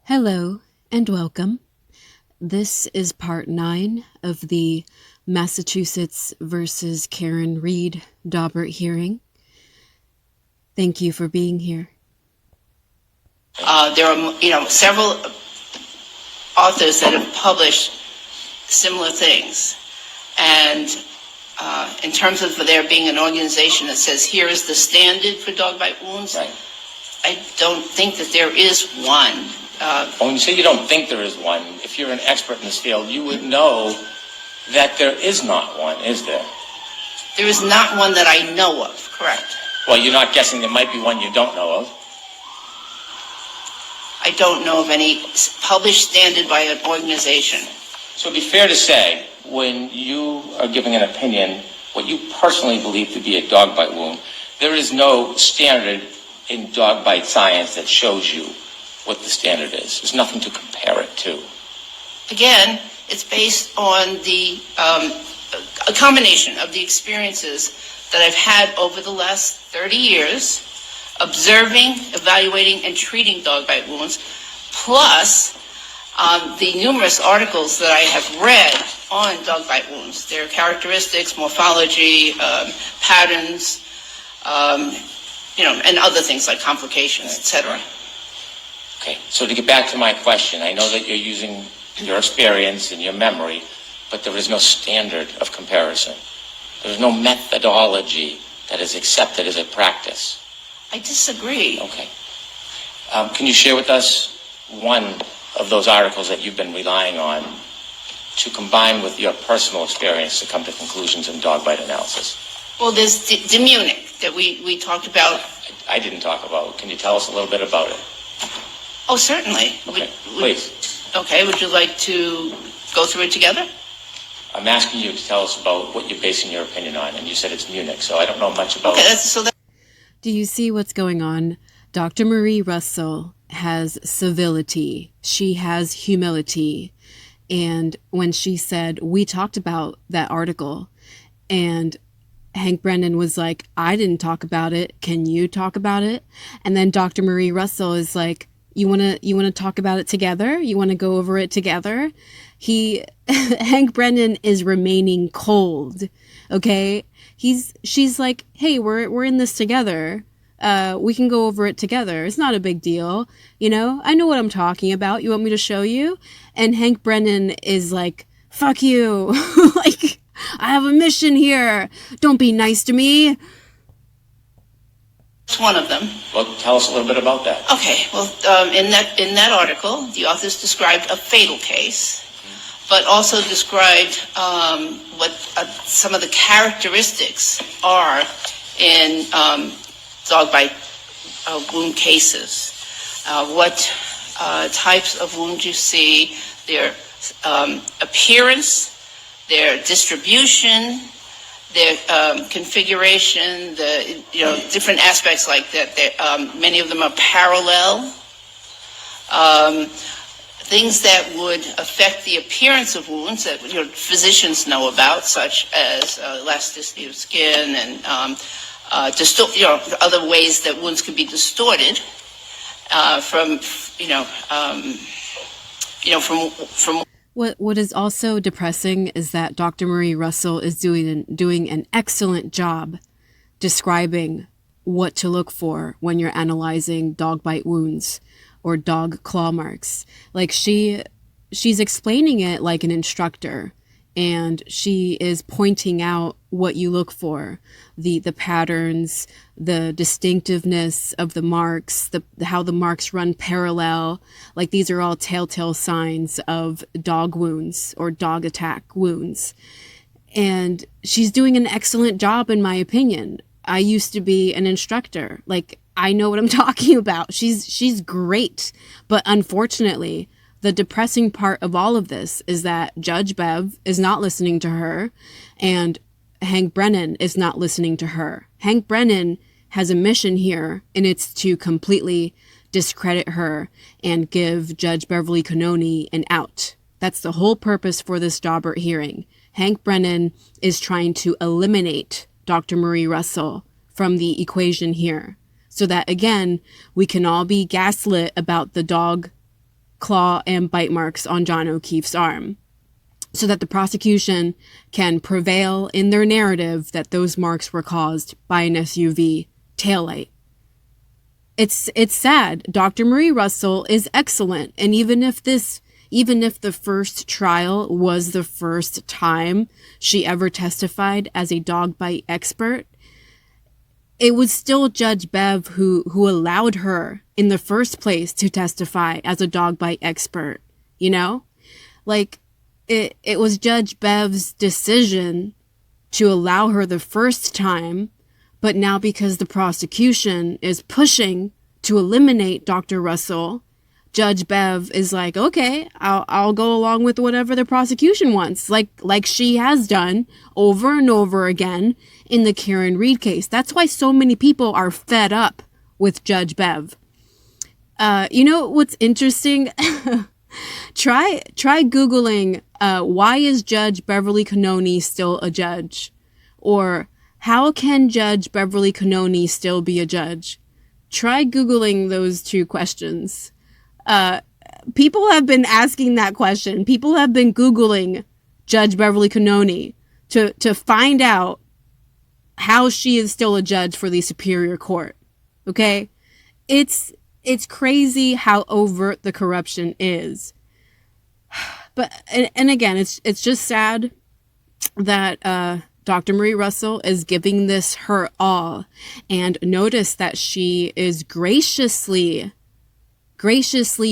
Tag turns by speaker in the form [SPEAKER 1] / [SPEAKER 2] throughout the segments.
[SPEAKER 1] Hello and welcome. This is part 9 of the Massachusetts versus Karen Reed Daubert hearing. Thank you for being here.
[SPEAKER 2] There are, several authors that have published similar things. And in terms of there being an organization that says, here is the standard for dog bite wounds,
[SPEAKER 3] Right.
[SPEAKER 2] I don't think that there is one.
[SPEAKER 3] When you say you don't think there is one, if you're an expert in this field, you would know that there is not one, is there?
[SPEAKER 2] There is not one that I know of, correct?
[SPEAKER 3] Well, you're not guessing there might be one you don't know of.
[SPEAKER 2] I don't know of any published standard by an organization.
[SPEAKER 3] So it'd be fair to say, when you are giving an opinion, what you personally believe to be a dog bite wound, there is no standard in dog bite science that shows you what the standard is. There's nothing to compare it to.
[SPEAKER 2] Again, it's based on a combination of the experiences that I've had over the last 30 years, observing, evaluating, and treating dog bite wounds, plus the numerous articles that I have read on dog bite wounds, their characteristics, morphology, patterns, and other things like complications, etc.
[SPEAKER 3] Okay, so to get back to my question, I know that you're using your experience and your memory, but there is no standard of comparison. There's no methodology that is accepted as a practice.
[SPEAKER 2] I disagree.
[SPEAKER 3] Okay. Can you share with us one of those articles that you've been relying on to combine with your personal experience to come to conclusions in dog bite analysis?
[SPEAKER 2] Well, there's the Munich that we talked about.
[SPEAKER 3] I didn't talk about. Can you tell us a little bit about it?
[SPEAKER 2] Oh, certainly.
[SPEAKER 3] Okay, please.
[SPEAKER 2] Okay, would you like to go through it together?
[SPEAKER 3] I'm asking you to tell us about what you're basing your opinion on, and you said it's Munich, so I don't know much about it.
[SPEAKER 1] Do you see what's going on? Dr. Marie Russell has civility. She has humility. And when she said, we talked about that article, and Hank Brennan was like, I didn't talk about it. Can you talk about it? And then Dr. Marie Russell is like, you want to talk about it together? You want to go over it together? Hank Brennan is remaining cold. Okay. She's like, hey, we're in this together. We can go over it together. It's not a big deal. I know what I'm talking about. You want me to show you? And Hank Brennan is like, fuck you. Like, I have a mission here. Don't be nice to me.
[SPEAKER 2] It's one of them.
[SPEAKER 3] Well, tell us a little bit about that.
[SPEAKER 2] Okay. Well, in that article, the authors described a fatal case, but also described what some of the characteristics are in dog bite wound cases. What types of wounds you see, their appearance, their distribution, their configuration, the different aspects like that. Many of them are parallel. Things that would affect the appearance of wounds that physicians know about, such as elasticity of skin and other ways that wounds could be distorted from.
[SPEAKER 1] What is also depressing is that Dr. Marie Russell is doing an excellent job describing what to look for when you're analyzing dog bite wounds or dog claw marks. Like she's explaining it like an instructor, and she is pointing out what you look for, the patterns, the distinctiveness of the marks, how the marks run parallel. Like these are all telltale signs of dog wounds or dog attack wounds. And she's doing an excellent job, in my opinion. I used to be an instructor. Like, I know what I'm talking about. She's great. But unfortunately, the depressing part of all of this is that Judge Bev is not listening to her, and Hank Brennan is not listening to her. Hank Brennan has a mission here, and it's to completely discredit her and give Judge Beverly Cannoni an out. That's the whole purpose for this Daubert hearing. Hank Brennan is trying to eliminate Dr. Marie Russell from the equation here, so that, again, we can all be gaslit about the dog claw and bite marks on John O'Keefe's arm, so that the prosecution can prevail in their narrative that those marks were caused by an SUV taillight. It's sad. Dr. Marie Russell is excellent, and even if the first trial was the first time she ever testified as a dog bite expert, it was still Judge Bev who allowed her in the first place to testify as a dog bite expert, you know? Like, it was Judge Bev's decision to allow her the first time, but now because the prosecution is pushing to eliminate Dr. Russell, Judge Bev is like, okay, I'll go along with whatever the prosecution wants, like she has done over and over again in the Karen Reed case. That's why so many people are fed up with Judge Bev. You know what's interesting? Try Googling, why is Judge Beverly Cannoni still a judge? Or how can Judge Beverly Cannoni still be a judge? Try Googling those two questions. People have been asking that question. People have been Googling Judge Beverly Cannoni to find out how she is still a judge for the Superior Court. Okay? It's crazy how overt the corruption is. But, and again, it's just sad that, Dr. Marie Russell is giving this her all. And notice that she is graciously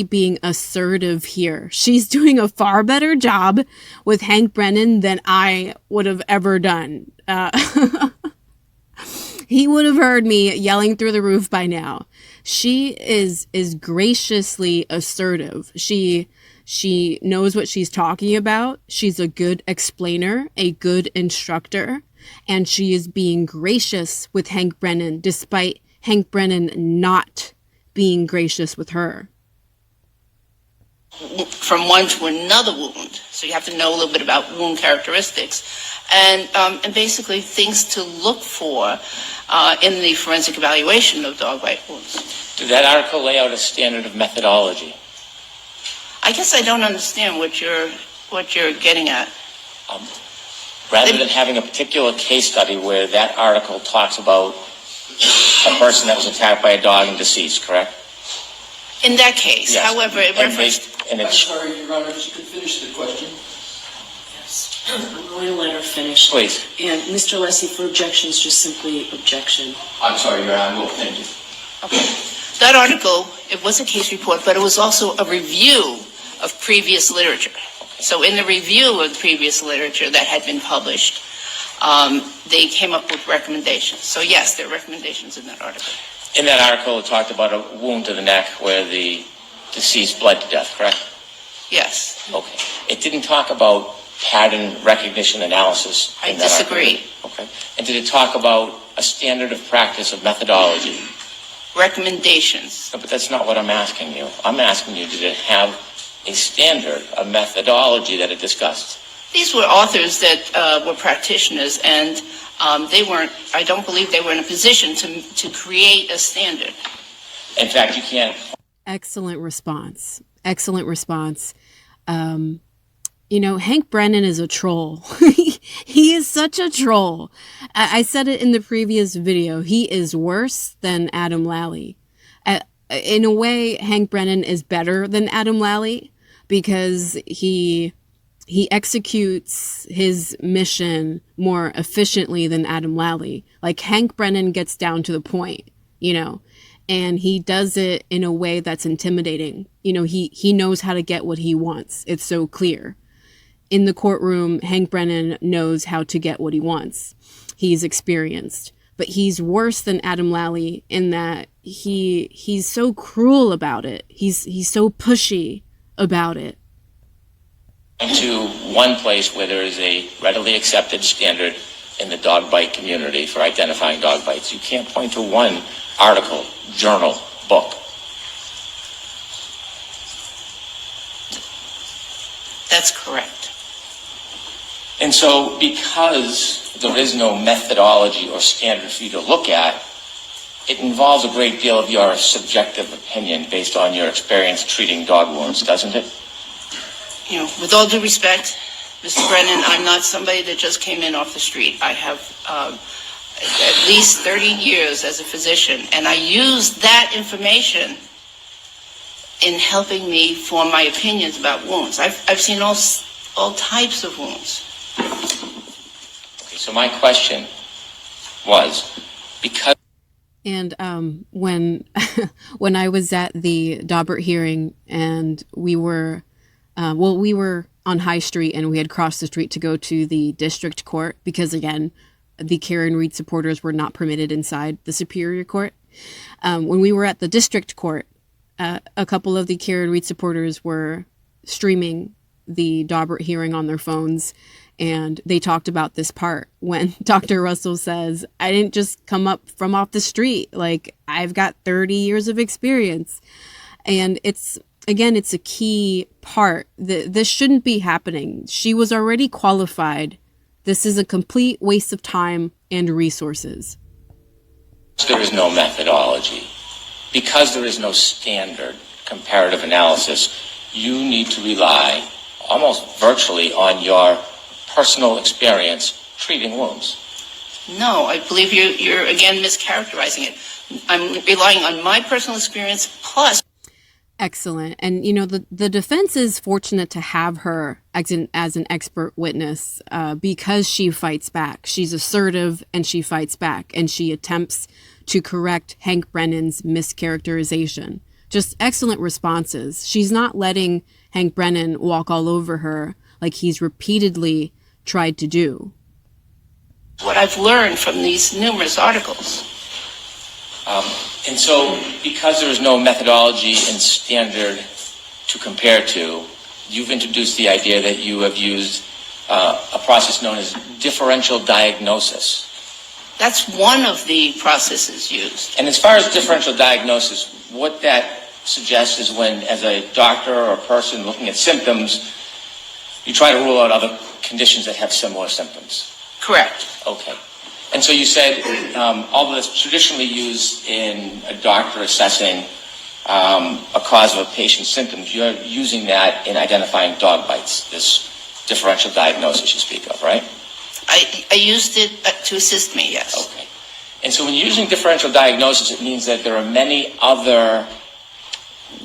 [SPEAKER 1] being assertive here. She's doing a far better job with Hank Brennan than I would have ever done. He would have heard me yelling through the roof by now. She is graciously assertive. She knows what she's talking about. She's a good explainer, a good instructor, and she is being gracious with Hank Brennan despite Hank Brennan not being gracious with her.
[SPEAKER 2] From one to another wound. So you have to know a little bit about wound characteristics and basically things to look for in the forensic evaluation of dog bite wounds.
[SPEAKER 3] Did that article lay out a standard of methodology?
[SPEAKER 2] I guess I don't understand what you're getting at.
[SPEAKER 3] Rather than having a particular case study where that article talks about a person that was attacked by a dog and deceased, correct?
[SPEAKER 2] In that case,
[SPEAKER 3] yes.
[SPEAKER 2] However, it referenced...
[SPEAKER 4] I'm sorry, Your Honor, if you could finish the question.
[SPEAKER 5] Yes, I'm going to let her finish.
[SPEAKER 3] Please.
[SPEAKER 5] And Mr. Lessie, for objections, just simply objection.
[SPEAKER 4] I'm sorry, Your Honor, thank you.
[SPEAKER 2] Okay. That article, it was a case report, but it was also a review of previous literature. So in the review of the previous literature that had been published, they came up with recommendations. So yes, there are recommendations in that article.
[SPEAKER 3] In that article, it talked about a wound to the neck where the deceased bled to death, correct?
[SPEAKER 2] Yes.
[SPEAKER 3] Okay. It didn't talk about pattern recognition analysis.
[SPEAKER 2] I disagree.
[SPEAKER 3] Okay. And did it talk about a standard of practice of methodology?
[SPEAKER 2] Recommendations.
[SPEAKER 3] No, but that's not what I'm asking you. I'm asking you, did it have a standard, a methodology that it discussed?
[SPEAKER 2] These were authors that were practitioners, and I don't believe they were in a position to create a standard.
[SPEAKER 3] In fact, you can't.
[SPEAKER 1] Excellent response. Excellent response. Hank Brennan is a troll. He is such a troll. I said it in the previous video. He is worse than Adam Lally. In a way, Hank Brennan is better than Adam Lally because he executes his mission more efficiently than Adam Lally. Like, Hank Brennan gets down to the point, and he does it in a way that's intimidating. He knows how to get what he wants. It's so clear. In the courtroom, Hank Brennan knows how to get what he wants. He's experienced. But he's worse than Adam Lally in that he's so cruel about it. He's so pushy about it.
[SPEAKER 3] To one place where there is a readily accepted standard in the dog bite community for identifying dog bites. You can't point to one article, journal, book.
[SPEAKER 2] That's correct.
[SPEAKER 3] And so because there is no methodology or standard for you to look at, it involves a great deal of your subjective opinion based on your experience treating dog wounds, doesn't it?
[SPEAKER 2] With all due respect, Mr. Brennan, I'm not somebody that just came in off the street. I have at least 30 years as a physician, and I use that information in helping me form my opinions about wounds. I've seen all types of wounds.
[SPEAKER 3] Okay, so my question was, because...
[SPEAKER 1] And when when I was at the Daubert hearing, and we were on High Street, and we had crossed the street to go to the district court because, again, the Karen Reed supporters were not permitted inside the Superior Court. When we were at the district court, a couple of the Karen Reed supporters were streaming the Daubert hearing on their phones, and they talked about this part when Dr. Russell says, I didn't just come up from off the street. Like, I've got 30 years of experience. And it's a key part. This shouldn't be happening. She was already qualified. This is a complete waste of time and resources.
[SPEAKER 3] There is no methodology. Because there is no standard comparative analysis, you need to rely almost virtually on your personal experience treating wounds.
[SPEAKER 2] No, I believe you're again mischaracterizing it. I'm relying on my personal experience plus.
[SPEAKER 1] Excellent. And, the defense is fortunate to have her as an expert witness because she fights back. She's assertive and she fights back, and she attempts to correct Hank Brennan's mischaracterization. Just excellent responses. She's not letting Hank Brennan walk all over her like he's repeatedly tried to do.
[SPEAKER 2] What I've learned from these numerous articles.
[SPEAKER 3] And so, because there is no methodology and standard to compare to, you've introduced the idea that you have used a process known as differential diagnosis.
[SPEAKER 2] That's one of the processes used.
[SPEAKER 3] And as far as differential diagnosis, what that suggests is when, as a doctor or a person looking at symptoms, you try to rule out other conditions that have similar symptoms.
[SPEAKER 2] Correct.
[SPEAKER 3] Okay. And so you said, although it's traditionally used in a doctor assessing a cause of a patient's symptoms, you're using that in identifying dog bites, this differential diagnosis you speak of, right?
[SPEAKER 2] I used it to assist me, yes.
[SPEAKER 3] Okay. And so when you're using differential diagnosis, it means that there are many other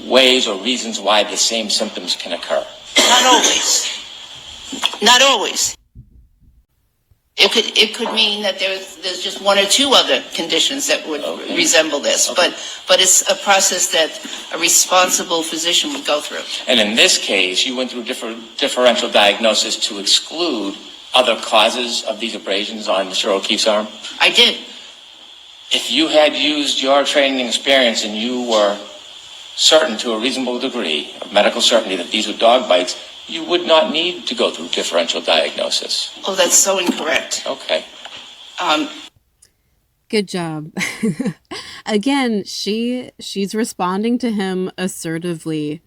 [SPEAKER 3] ways or reasons why the same symptoms can occur.
[SPEAKER 2] Not always. Not always. It could mean that there's just one or two other conditions that would resemble this, but it's a process that a responsible physician would go through.
[SPEAKER 3] And in this case, you went through differential diagnosis to exclude other causes of these abrasions on Mr. O'Keefe's arm?
[SPEAKER 2] I did.
[SPEAKER 3] If you had used your training and experience and you were certain to a reasonable degree of medical certainty that these were dog bites, you would not need to go through differential diagnosis.
[SPEAKER 2] Oh, that's so incorrect.
[SPEAKER 3] Okay.
[SPEAKER 1] Good job. Again, she's responding to him assertively,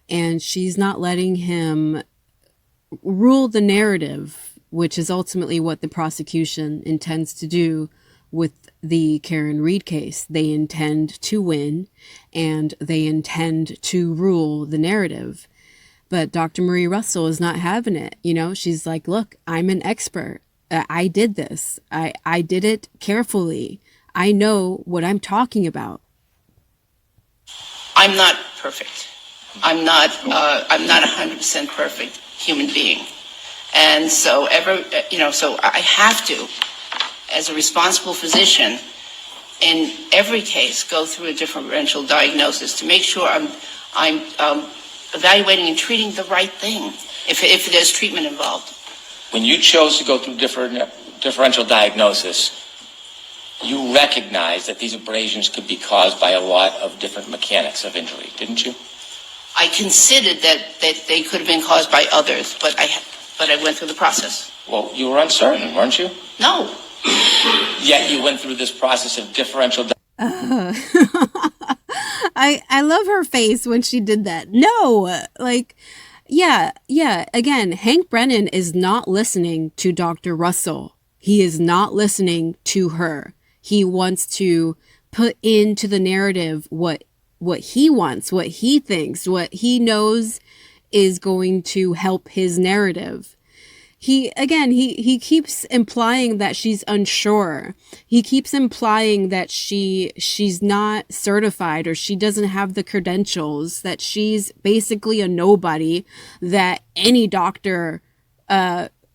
[SPEAKER 1] and she's not letting him rule the narrative, which is ultimately what the prosecution intends to do with the Karen Reed case. They intend to win, and they intend to rule the narrative. But Dr. Marie Russell is not having it. She's like, look, I'm an expert. I did this. I did it carefully. I know what I'm talking about.
[SPEAKER 2] I'm not perfect. I'm not 100% perfect human being. And so so I have to, as a responsible physician, in every case, go through a differential diagnosis to make sure I'm evaluating and treating the right thing if there's treatment involved.
[SPEAKER 3] When you chose to go through differential diagnosis, you recognized that these abrasions could be caused by a lot of different mechanics of injury, didn't you?
[SPEAKER 2] I considered that they could have been caused by others, but I went through the process.
[SPEAKER 3] Well, you were uncertain, weren't you?
[SPEAKER 2] No.
[SPEAKER 3] Yet you went through this process of differential
[SPEAKER 1] I love her face when she did that. No, yeah. Again, Hank Brennan is not listening to Dr. Russell. He is not listening to her. He wants to put into the narrative what he wants, what he thinks, what he knows is going to help his narrative. He keeps implying that she's unsure. He keeps implying that she's not certified, or she doesn't have the credentials, that she's basically a nobody that any doctor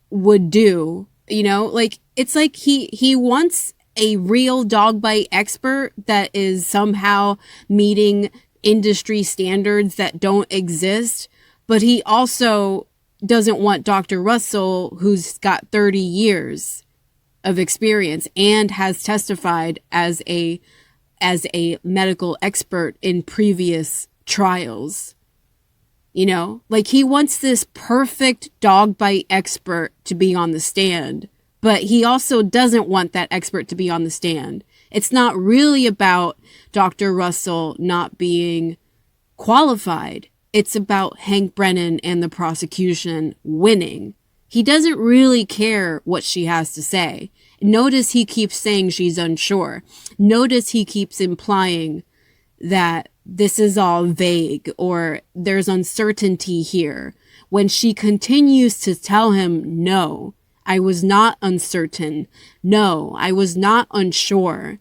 [SPEAKER 1] would do. Like, it's like he wants a real dog bite expert that is somehow meeting industry standards that don't exist, but he also doesn't want Dr. Russell, who's got 30 years of experience and has testified as a medical expert in previous trials. Like, he wants this perfect dog bite expert to be on the stand, but he also doesn't want that expert to be on the stand. It's not really about Dr. Russell not being qualified. It's about Hank Brennan and the prosecution winning. He doesn't really care what she has to say. Notice he keeps saying she's unsure. Notice he keeps implying that this is all vague or there's uncertainty here, when she continues to tell him, no, I was not uncertain. No, I was not unsure.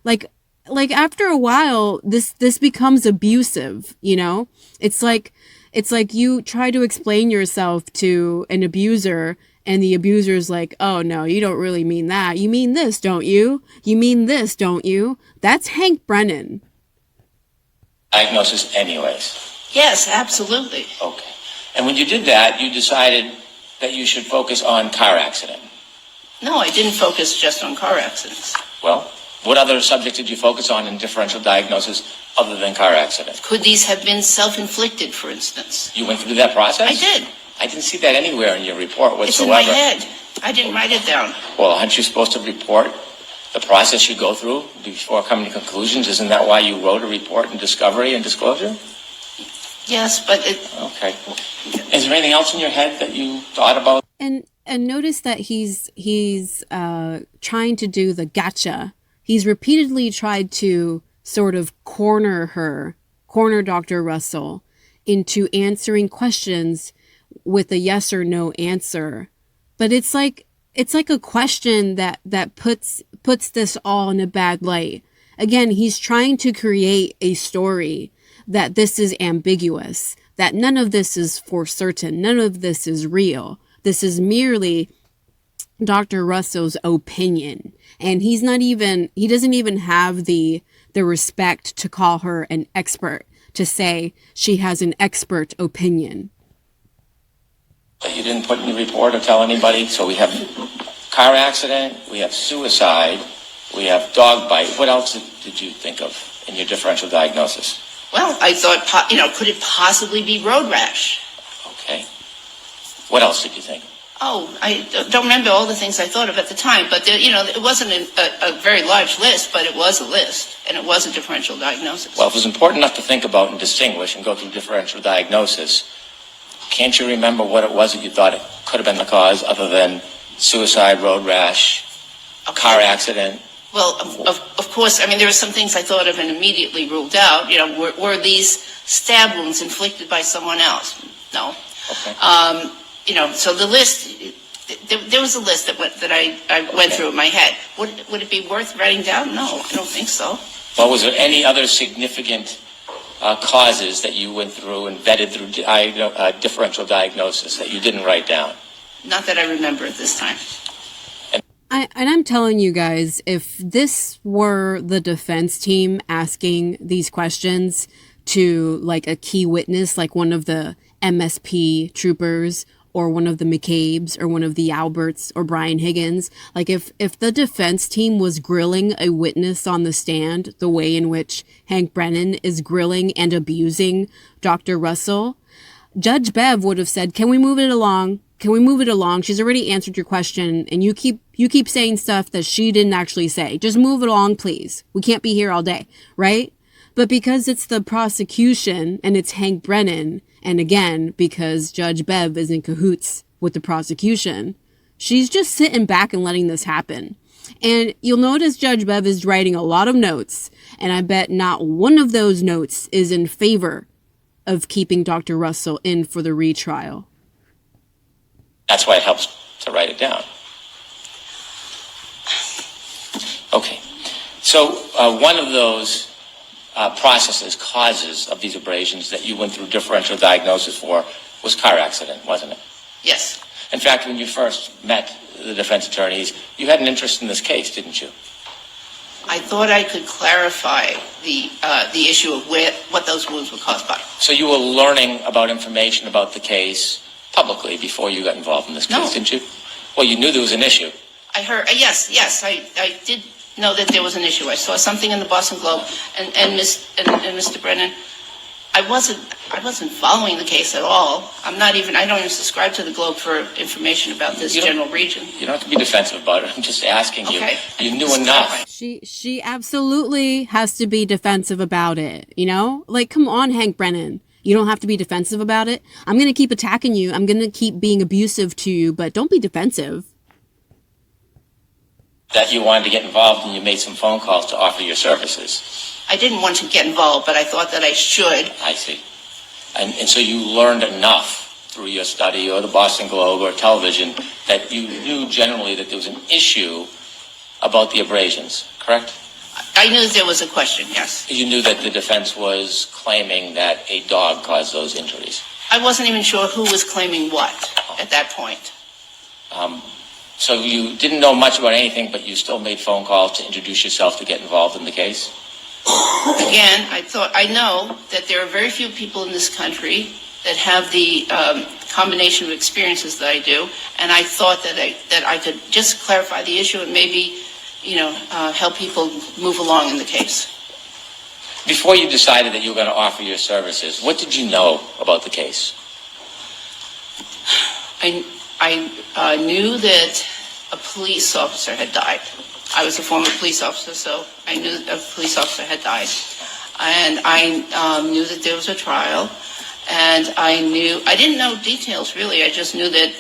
[SPEAKER 1] Like after a while, this becomes abusive, It's like you try to explain yourself to an abuser, and the abuser's like, oh no, you don't really mean that. You mean this, don't you? You mean this, don't you? That's Hank Brennan.
[SPEAKER 3] Diagnosis anyways.
[SPEAKER 2] Yes, absolutely.
[SPEAKER 3] Okay. And when you did that, you decided that you should focus on car accident.
[SPEAKER 2] No, I didn't focus just on car accidents.
[SPEAKER 3] Well, what other subjects did you focus on in differential diagnosis other than car accident?
[SPEAKER 2] Could these have been self-inflicted, for instance?
[SPEAKER 3] You went through that process?
[SPEAKER 2] I did.
[SPEAKER 3] I didn't see that anywhere in your report whatsoever.
[SPEAKER 2] It's in my head. I didn't write it down.
[SPEAKER 3] Well, aren't you supposed to report the process you go through before coming to conclusions? Isn't that why you wrote a report in discovery and disclosure?
[SPEAKER 2] Yes, but
[SPEAKER 3] Okay. Is there anything else in your head that you thought about?
[SPEAKER 1] And notice that he's trying to do the gotcha. He's repeatedly tried to sort of corner Dr. Russell into answering questions with a yes or no answer. But it's like a question that puts this all in a bad light. Again, he's trying to create a story that this is ambiguous, that none of this is for certain, none of this is real. This is merely Dr. Russell's opinion. And he doesn't even have the respect to call her an expert, to say she has an expert opinion.
[SPEAKER 3] That you didn't put in the report or tell anybody? So we have car accident, we have suicide, we have dog bite. What else did you think of in your differential diagnosis?
[SPEAKER 2] well, I thought, could it possibly be road rash?
[SPEAKER 3] Okay. What else did you think?
[SPEAKER 2] Oh, I don't remember all the things I thought of at the time, but there, it wasn't a very large list, but it was a list, and it was a differential diagnosis.
[SPEAKER 3] Well, if it was important enough to think about and distinguish and go through differential diagnosis, can't you remember what it was that you thought it could have been the cause other than suicide, road rash, car accident?
[SPEAKER 2] Well, of course, there were some things I thought of and immediately ruled out. Were these stab wounds inflicted by someone else? No.
[SPEAKER 3] Okay.
[SPEAKER 2] So the list, there was a list that I went through in my head. Would it be worth writing down? No, I don't think so.
[SPEAKER 3] Well, was there any other significant causes that you went through and vetted through differential diagnosis that you didn't write down?
[SPEAKER 2] Not that I remember at this time.
[SPEAKER 1] I'm telling you guys, if this were the defense team asking these questions to like a key witness, like one of the MSP troopers or one of the McCabe's or one of the Alberts or Brian Higgins, like if the defense team was grilling a witness on the stand the way in which Hank Brennan is grilling and abusing Dr. Russell, Judge Bev would have said, can we move it along? Can we move it along? She's already answered your question, and you keep saying stuff that she didn't actually say. Just move it along, please. We can't be here all day, right? But because it's the prosecution and it's Hank Brennan, and again, because Judge Bev is in cahoots with the prosecution, she's just sitting back and letting this happen. And you'll notice Judge Bev is writing a lot of notes, and I bet not one of those notes is in favor of keeping Dr. Russell in for the retrial.
[SPEAKER 3] That's why it helps to write it down. Okay. So one of those causes of these abrasions that you went through differential diagnosis for was car accident, wasn't it?
[SPEAKER 2] Yes.
[SPEAKER 3] In fact, when you first met the defense attorneys, you had an interest in this case, didn't you?
[SPEAKER 2] I thought I could clarify the issue of what those wounds were caused by.
[SPEAKER 3] So you were learning about information about the case publicly before you got involved in this case, didn't you? Well, you knew there was an issue.
[SPEAKER 2] I heard, yes, I did know that there was an issue. I saw something in the Boston Globe, and Mr. Brennan, I wasn't following the case at all. I don't even subscribe to the Globe for information about this general region.
[SPEAKER 3] You don't have to be defensive about it. I'm just asking you.
[SPEAKER 2] Okay.
[SPEAKER 3] You knew enough.
[SPEAKER 1] She absolutely has to be defensive about it, you know? Like, come on, Hank Brennan. You don't have to be defensive about it. I'm going to keep attacking you. I'm going to keep being abusive to you, but don't be defensive.
[SPEAKER 3] That you wanted to get involved and you made some phone calls to offer your services.
[SPEAKER 2] I didn't want to get involved, but I thought that I should.
[SPEAKER 3] I see. And so you learned enough through your study or the Boston Globe or television that you knew generally that there was an issue about the abrasions, correct?
[SPEAKER 2] I knew there was a question, yes.
[SPEAKER 3] You knew that the defense was claiming that a dog caused those injuries.
[SPEAKER 2] I wasn't even sure who was claiming what at that point.
[SPEAKER 3] So you didn't know much about anything, but you still made phone calls to introduce yourself to get involved in the case?
[SPEAKER 2] Again, I know that there are very few people in this country that have the combination of experiences that I do, and I thought that I could just clarify the issue and maybe, help people move along in the case.
[SPEAKER 3] Before you decided that you were going to offer your services, what did you know about the case?
[SPEAKER 2] I knew that a police officer had died. I was a former police officer, so I knew that a police officer had died. And I knew that there was a trial, and I didn't know details really. I just knew that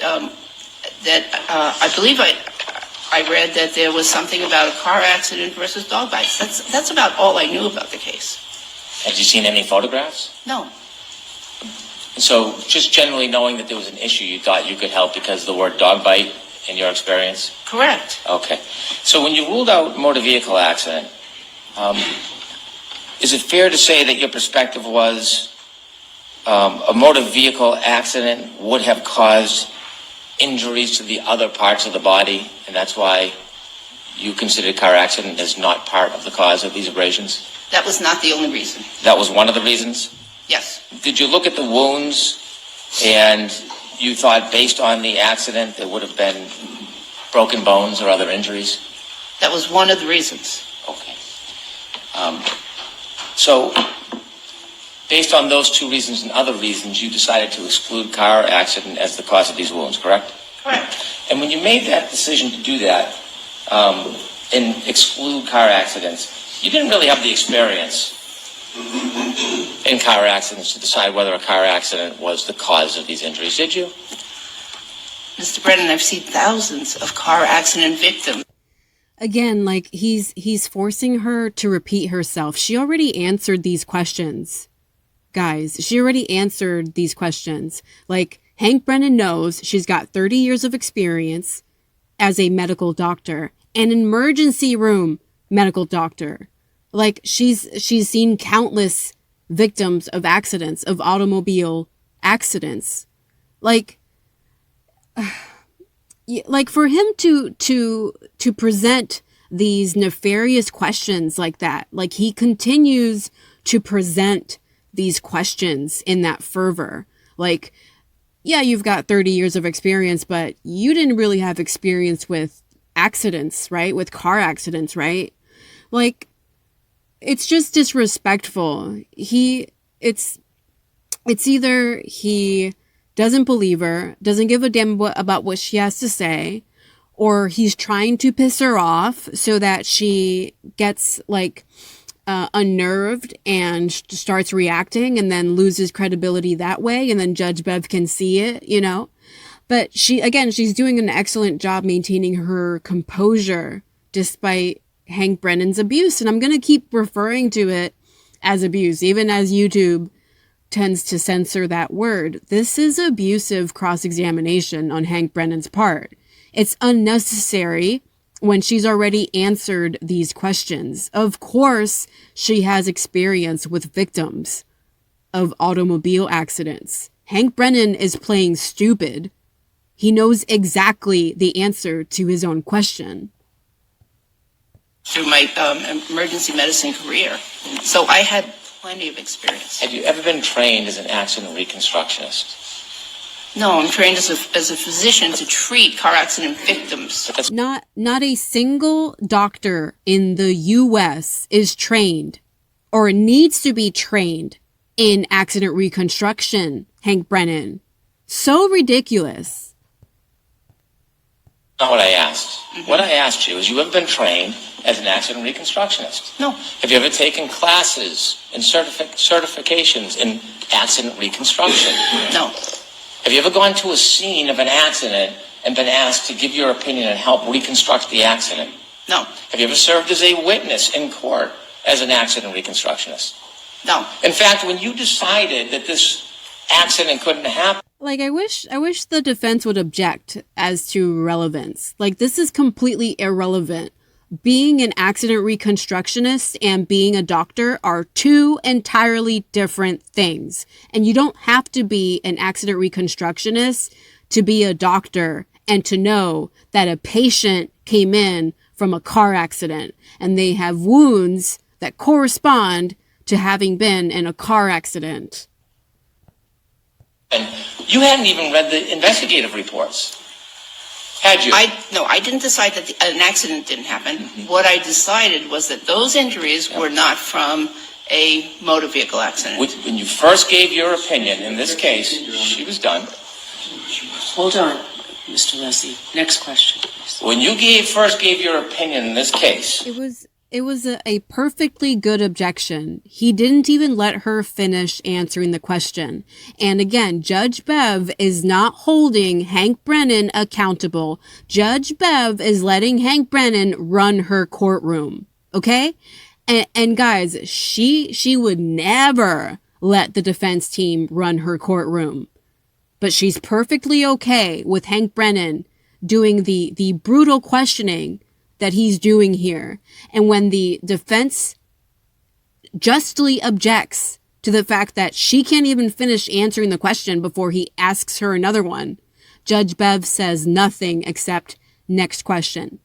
[SPEAKER 2] I believe I read that there was something about a car accident versus dog bites. That's about all I knew about the case.
[SPEAKER 3] Had you seen any photographs?
[SPEAKER 2] No.
[SPEAKER 3] So just generally knowing that there was an issue, you thought you could help because of the word dog bite in your experience?
[SPEAKER 2] Correct.
[SPEAKER 3] Okay. So when you ruled out motor vehicle accident, is it fair to say that your perspective was a motor vehicle accident would have caused injuries to the other parts of the body, and that's why you considered car accident as not part of the cause of these abrasions?
[SPEAKER 2] That was not the only reason.
[SPEAKER 3] That was one of the reasons?
[SPEAKER 2] Yes.
[SPEAKER 3] Did you look at the wounds and you thought based on the accident there would have been broken bones or other injuries?
[SPEAKER 2] That was one of the reasons.
[SPEAKER 3] Okay. So based on those two reasons and other reasons, you decided to exclude car accident as the cause of these wounds, correct?
[SPEAKER 2] Correct.
[SPEAKER 3] And when you made that decision to do that and exclude car accidents, you didn't really have the experience in car accidents to decide whether a car accident was the cause of these injuries, did you?
[SPEAKER 2] Mr. Brennan, I've seen thousands of car accident victims.
[SPEAKER 1] Again, like he's forcing her to repeat herself. She already answered these questions. Guys, she already answered these questions. Like, Hank Brennan knows she's got 30 years of experience as a medical doctor, an emergency room medical doctor. Like, she's seen countless victims of accidents, of automobile accidents. Like for him to present these nefarious questions like that, like he continues to present these questions in that fervor. Like, yeah, you've got 30 years of experience, but you didn't really have experience with accidents, right? With car accidents, right? Like, it's just disrespectful. It's either he doesn't believe her, doesn't give a damn about what she has to say, or he's trying to piss her off so that she gets unnerved and starts reacting and then loses credibility that way. And then Judge Bev can see it, you know, but she's doing an excellent job maintaining her composure despite Hank Brennan's abuse. And I'm going to keep referring to it as abuse, even as YouTube tends to censor that word. This is abusive cross-examination on Hank Brennan's part. It's unnecessary when she's already answered these questions. Of course, she has experience with victims of automobile accidents. Hank Brennan is playing stupid. He knows exactly the answer to his own question.
[SPEAKER 2] Through my emergency medicine career. So I had plenty of experience.
[SPEAKER 3] Have you ever been trained as an accident reconstructionist?
[SPEAKER 2] No, I'm trained as a physician to treat car accident victims.
[SPEAKER 1] Not a single doctor in the U.S. is trained or needs to be trained in accident reconstruction, Hank Brennan. So ridiculous.
[SPEAKER 3] Not what I asked. What I asked you is, you ever been trained as an accident reconstructionist?
[SPEAKER 2] No.
[SPEAKER 3] Have you ever taken classes and certifications in accident reconstruction?
[SPEAKER 2] No.
[SPEAKER 3] Have you ever gone to a scene of an accident and been asked to give your opinion and help reconstruct the accident?
[SPEAKER 2] No.
[SPEAKER 3] Have you ever served as a witness in court as an accident reconstructionist?
[SPEAKER 2] No.
[SPEAKER 3] In fact, when you decided that this accident couldn't happen,
[SPEAKER 1] Like, I wish the defense would object as to relevance. Like, this is completely irrelevant. Being an accident reconstructionist and being a doctor are two entirely different things. And you don't have to be an accident reconstructionist to be a doctor and to know that a patient came in from a car accident and they have wounds that correspond to having been in a car accident.
[SPEAKER 3] and you hadn't even read the investigative reports, had you?
[SPEAKER 2] I didn't decide that an accident didn't happen. What I decided was that those injuries were not from a motor vehicle accident.
[SPEAKER 3] When you first gave your opinion in this case, she was done.
[SPEAKER 5] Hold on, Mr. Leslie. Next question, please.
[SPEAKER 3] When you first gave your opinion in this case,
[SPEAKER 1] It was a perfectly good objection. He didn't even let her finish answering the question. And again, Judge Bev is not holding Hank Brennan accountable. Judge Bev is letting Hank Brennan run her courtroom. Okay? And guys, she would never let the defense team run her courtroom. But she's perfectly okay with Hank Brennan doing the brutal questioning that he's doing here. And when the defense justly objects to the fact that she can't even finish answering the question before he asks her another one, Judge Bev says nothing except next question.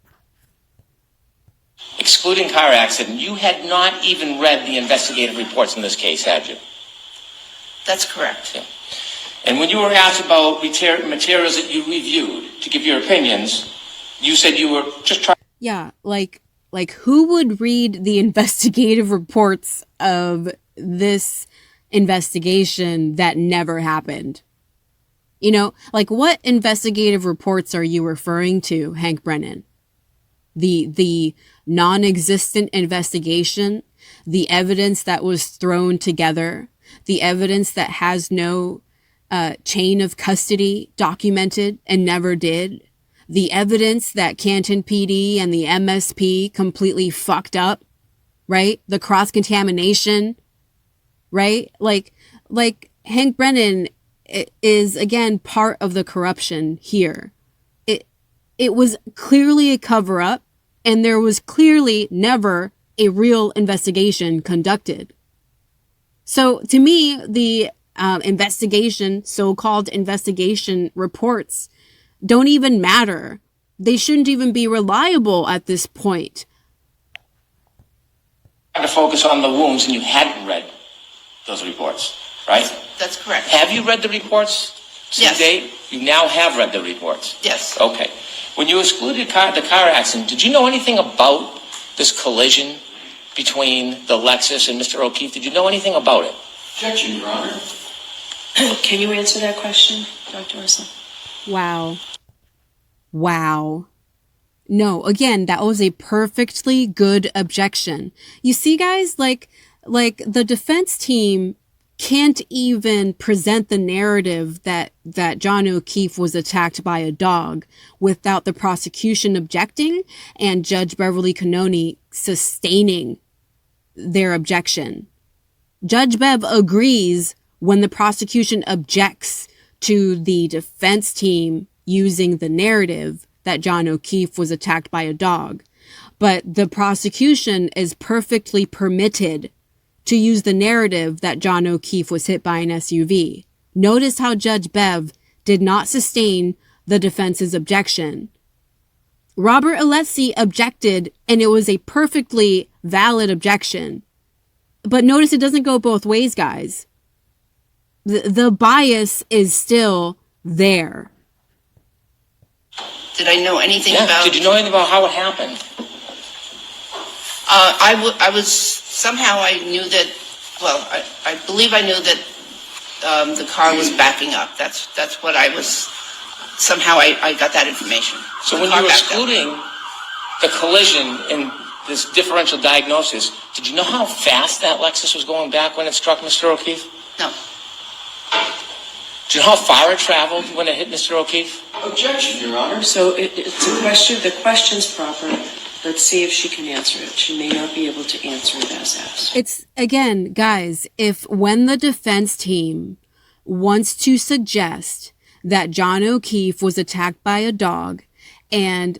[SPEAKER 3] excluding car accident, you had not even read the investigative reports in this case, had you?
[SPEAKER 2] That's correct.
[SPEAKER 3] Yeah. And when you were asked about materials that you reviewed to give your opinions, you said you were just trying.
[SPEAKER 1] Yeah, like who would read the investigative reports of this investigation that never happened? You know, like, what investigative reports are you referring to, Hank Brennan? The non-existent investigation, the evidence that was thrown together, the evidence that has no chain of custody documented and never did, the evidence that Canton PD and the MSP completely fucked up, right? The cross-contamination, right? Like Hank Brennan is, again, part of the corruption here. It was clearly a cover-up, and there was clearly never a real investigation conducted. So to me, the so-called investigation reports don't even matter. They shouldn't even be reliable at this point.
[SPEAKER 3] To focus on the wounds, and you hadn't read those reports, right?
[SPEAKER 2] That's correct.
[SPEAKER 3] Have you read the reports to
[SPEAKER 2] Yes.
[SPEAKER 3] date? You now have read the reports.
[SPEAKER 2] Yes.
[SPEAKER 3] Okay. When you excluded the car accident, did you know anything about this collision between the Lexus and Mr. O'Keefe? Did you know anything about it?
[SPEAKER 4] Objection, Your Honor.
[SPEAKER 5] Can you answer that question, Dr. Russell?
[SPEAKER 1] Wow. No, again, that was a perfectly good objection. You see, guys, like the defense team can't even present the narrative that John O'Keefe was attacked by a dog without the prosecution objecting and Judge Beverly Cannoni sustaining their objection. Judge Bev agrees when the prosecution objects to the defense team using the narrative that John O'Keefe was attacked by a dog. But the prosecution is perfectly permitted to use the narrative that John O'Keefe was hit by an SUV. Notice how Judge Bev did not sustain the defense's objection. Robert Alessi objected, and it was a perfectly valid objection. But notice it doesn't go both ways, guys. The bias is still there.
[SPEAKER 2] Did I know anything
[SPEAKER 3] Yeah.
[SPEAKER 2] about?
[SPEAKER 3] Did you know anything about how it happened?
[SPEAKER 2] I was somehow I knew that. Well, I believe I knew that the car was backing up. That's what I was. Somehow I got that information.
[SPEAKER 3] So
[SPEAKER 2] The
[SPEAKER 3] when
[SPEAKER 2] car
[SPEAKER 3] you were
[SPEAKER 2] backed up.
[SPEAKER 3] excluding the collision in this differential diagnosis, did you know how fast that Lexus was going back when it struck Mr. O'Keefe?
[SPEAKER 2] No.
[SPEAKER 3] Do you know how far it traveled when it hit Mr. O'Keefe?
[SPEAKER 4] Objection, Your Honor.
[SPEAKER 5] So it's a question, the question's proper. Let's see if she can answer it. She may not be able to answer it as asked.
[SPEAKER 1] It's, again, guys, if when the defense team wants to suggest that John O'Keefe was attacked by a dog, and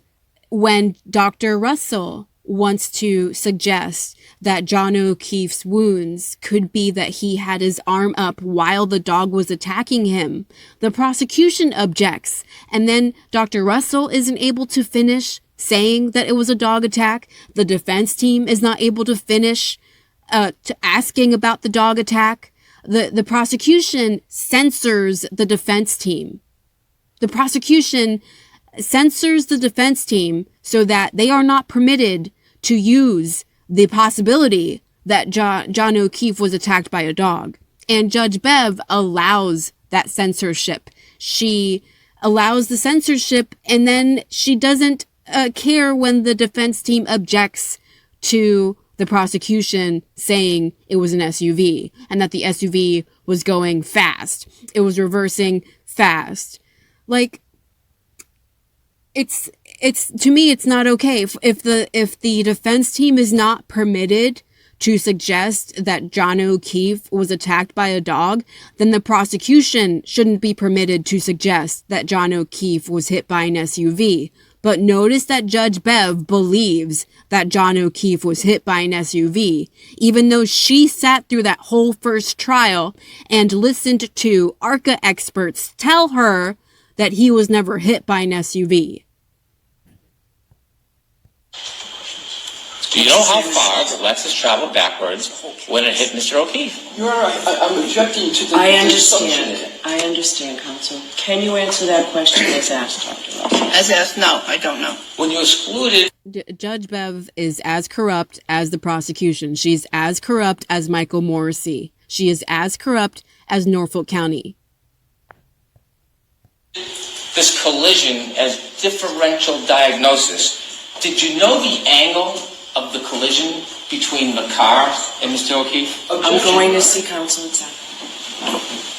[SPEAKER 1] when Dr. Russell wants to suggest that John O'Keefe's wounds could be that he had his arm up while the dog was attacking him, the prosecution objects, and then Dr. Russell isn't able to finish saying that it was a dog attack. The defense team is not able to finish to asking about the dog attack. The prosecution censors the defense team. The prosecution censors the defense team so that they are not permitted to use the possibility that John O'Keefe was attacked by a dog. And Judge Bev allows that censorship. She allows the censorship, and then she doesn't care when the defense team objects to the prosecution saying it was an SUV and that the SUV was going fast. It was reversing fast. Like, it's to me, it's not okay. If the defense team is not permitted to suggest that John O'Keefe was attacked by a dog, then the prosecution shouldn't be permitted to suggest that John O'Keefe was hit by an SUV. But notice that Judge Bev believes that John O'Keefe was hit by an SUV, even though she sat through that whole first trial and listened to ARCA experts tell her that he was never hit by an SUV.
[SPEAKER 3] Do you know how far the Lexus traveled backwards when it hit Mr. O'Keefe?
[SPEAKER 4] Your Honor, I'm objecting to the
[SPEAKER 5] I
[SPEAKER 4] assumption.
[SPEAKER 5] understand, counsel. Can you answer that question as asked, Dr. Russell?
[SPEAKER 2] As asked, no, I don't know.
[SPEAKER 3] When you excluded
[SPEAKER 1] Judge Bev is as corrupt as the prosecution. She's as corrupt as Michael Morrissey. She is as corrupt as Norfolk County.
[SPEAKER 3] this collision as differential diagnosis, did you know the angle of the collision between the car and Mr. O'Keefe?
[SPEAKER 5] I'm going to see counsel in a second.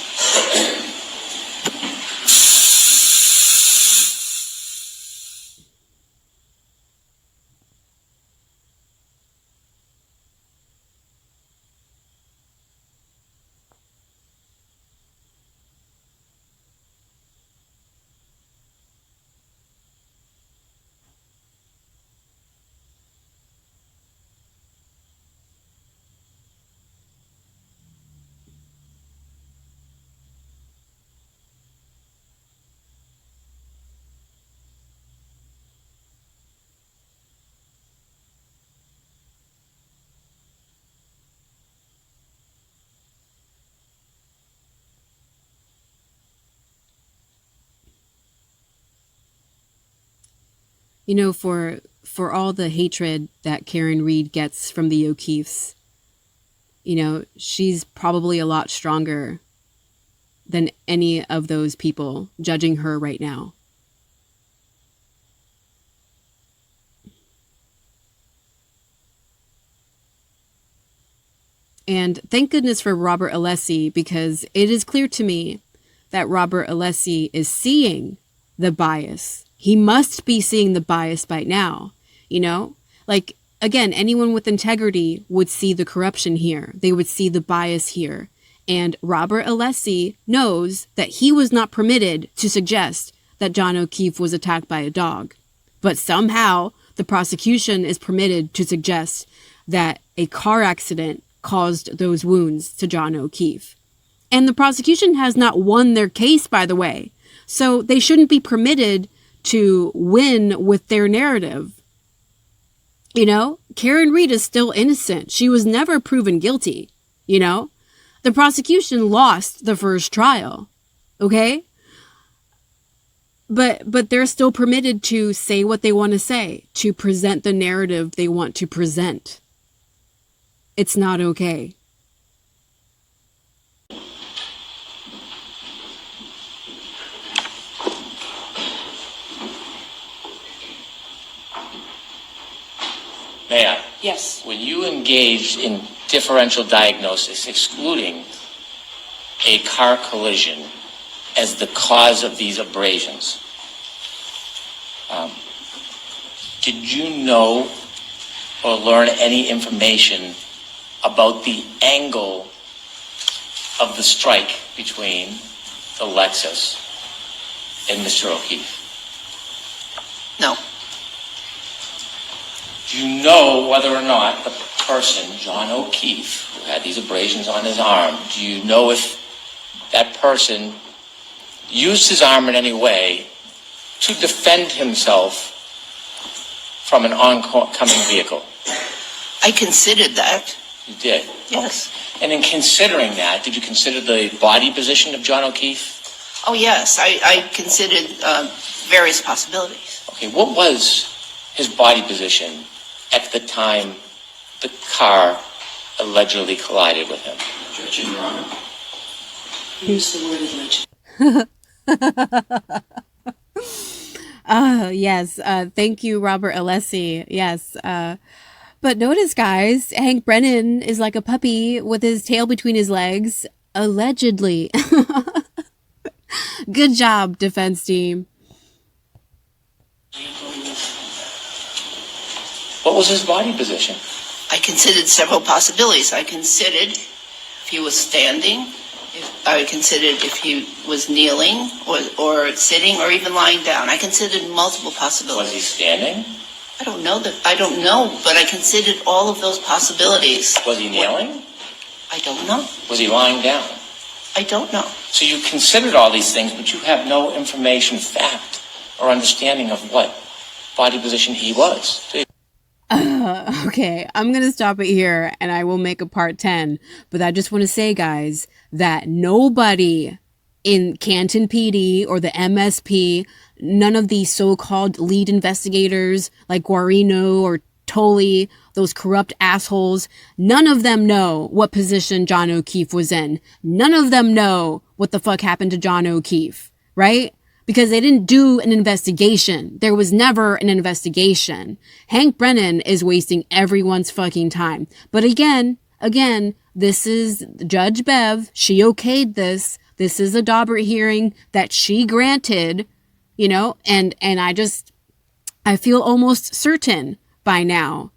[SPEAKER 1] You know, for all the hatred that Karen Reed gets from the O'Keefes, you know, she's probably a lot stronger than any of those people judging her right now. And thank goodness for Robert Alessi, because it is clear to me that Robert Alessi is seeing the bias. He must be seeing the bias by now, you know? Like, again, anyone with integrity would see the corruption here. They would see the bias here. And Robert Alessi knows that he was not permitted to suggest that John O'Keefe was attacked by a dog. But somehow the prosecution is permitted to suggest that a car accident caused those wounds to John O'Keefe. And the prosecution has not won their case, by the way. So they shouldn't be permitted to win with their narrative. You know, Karen Reed is still innocent. She was never proven guilty, you know? The prosecution lost the first trial, okay? But they're still permitted to say what they want to say, to present the narrative they want to present. It's not okay.
[SPEAKER 3] Ma'am,
[SPEAKER 5] Yes.
[SPEAKER 3] when you engaged in differential diagnosis, excluding a car collision as the cause of these abrasions, did you know or learn any information about the angle of the strike between the Lexus and Mr. O'Keefe?
[SPEAKER 2] No.
[SPEAKER 3] Do you know whether or not the person, John O'Keefe, who had these abrasions on his arm, do you know if that person used his arm in any way to defend himself from an oncoming vehicle?
[SPEAKER 2] I considered that.
[SPEAKER 3] You did?
[SPEAKER 2] Yes.
[SPEAKER 3] And in considering that, did you consider the body position of John O'Keefe?
[SPEAKER 2] Oh, yes. I considered various possibilities.
[SPEAKER 3] Okay, what was his body position at the time the car allegedly collided with him?
[SPEAKER 4] Objection, Your Honor.
[SPEAKER 5] Use the word alleged.
[SPEAKER 1] Yes. Thank you, Robert Alessi. Yes. But notice, guys, Hank Brennan is like a puppy with his tail between his legs. Allegedly. Good job, defense team.
[SPEAKER 3] What was his body position?
[SPEAKER 2] I considered several possibilities. I considered if he was standing, I considered if he was kneeling or sitting or even lying down. I considered multiple possibilities.
[SPEAKER 3] Was he standing?
[SPEAKER 2] I don't know, but I considered all of those possibilities.
[SPEAKER 3] Was he kneeling?
[SPEAKER 2] I don't know.
[SPEAKER 3] Was he lying down?
[SPEAKER 2] I don't know.
[SPEAKER 3] So you considered all these things, but you have no information, fact, or understanding of what body position he was.
[SPEAKER 1] Okay, I'm going to stop it here and I will make a part 10. But I just want to say, guys, that nobody in Canton PD or the MSP, none of these so-called lead investigators like Guarino or Tolley, those corrupt assholes, none of them know what position John O'Keefe was in. None of them know what the fuck happened to John O'Keefe, right? Because they didn't do an investigation. There was never an investigation. Hank Brennan is wasting everyone's fucking time. But again, this is Judge Bev. She okayed this. This is a Daubert hearing that she granted, you know, and I feel almost certain by now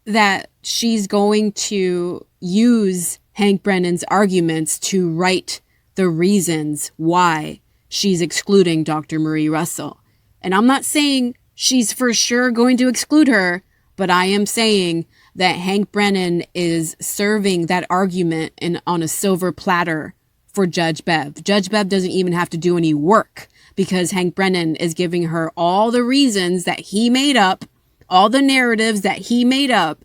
[SPEAKER 1] that she's going to use Hank Brennan's arguments to write the reasons why she's excluding Dr. Marie Russell. And I'm not saying she's for sure going to exclude her, but I am saying that Hank Brennan is serving that argument on a silver platter for Judge Bev. Judge Bev doesn't even have to do any work because Hank Brennan is giving her all the reasons that he made up, all the narratives that he made up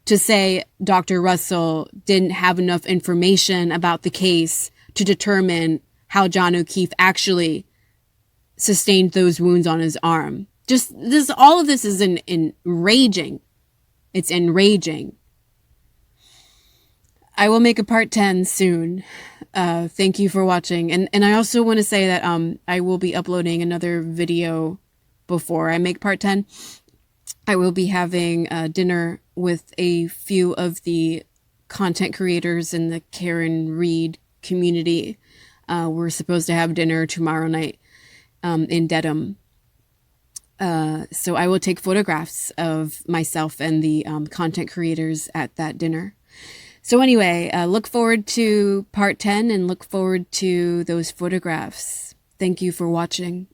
[SPEAKER 1] to say Dr. Russell didn't have enough information about the case to determine how John O'Keefe actually sustained those wounds on his arm. All of this is enraging. It's enraging. I will make a part 10 soon. Thank you for watching. And I also want to say that I will be uploading another video before I make part 10. I will be having dinner with a few of the content creators in the Karen Reed community. We're supposed to have dinner tomorrow night in Dedham. So I will take photographs of myself and the content creators at that dinner. So anyway, look forward to part 10 and look forward to those photographs. Thank you for watching.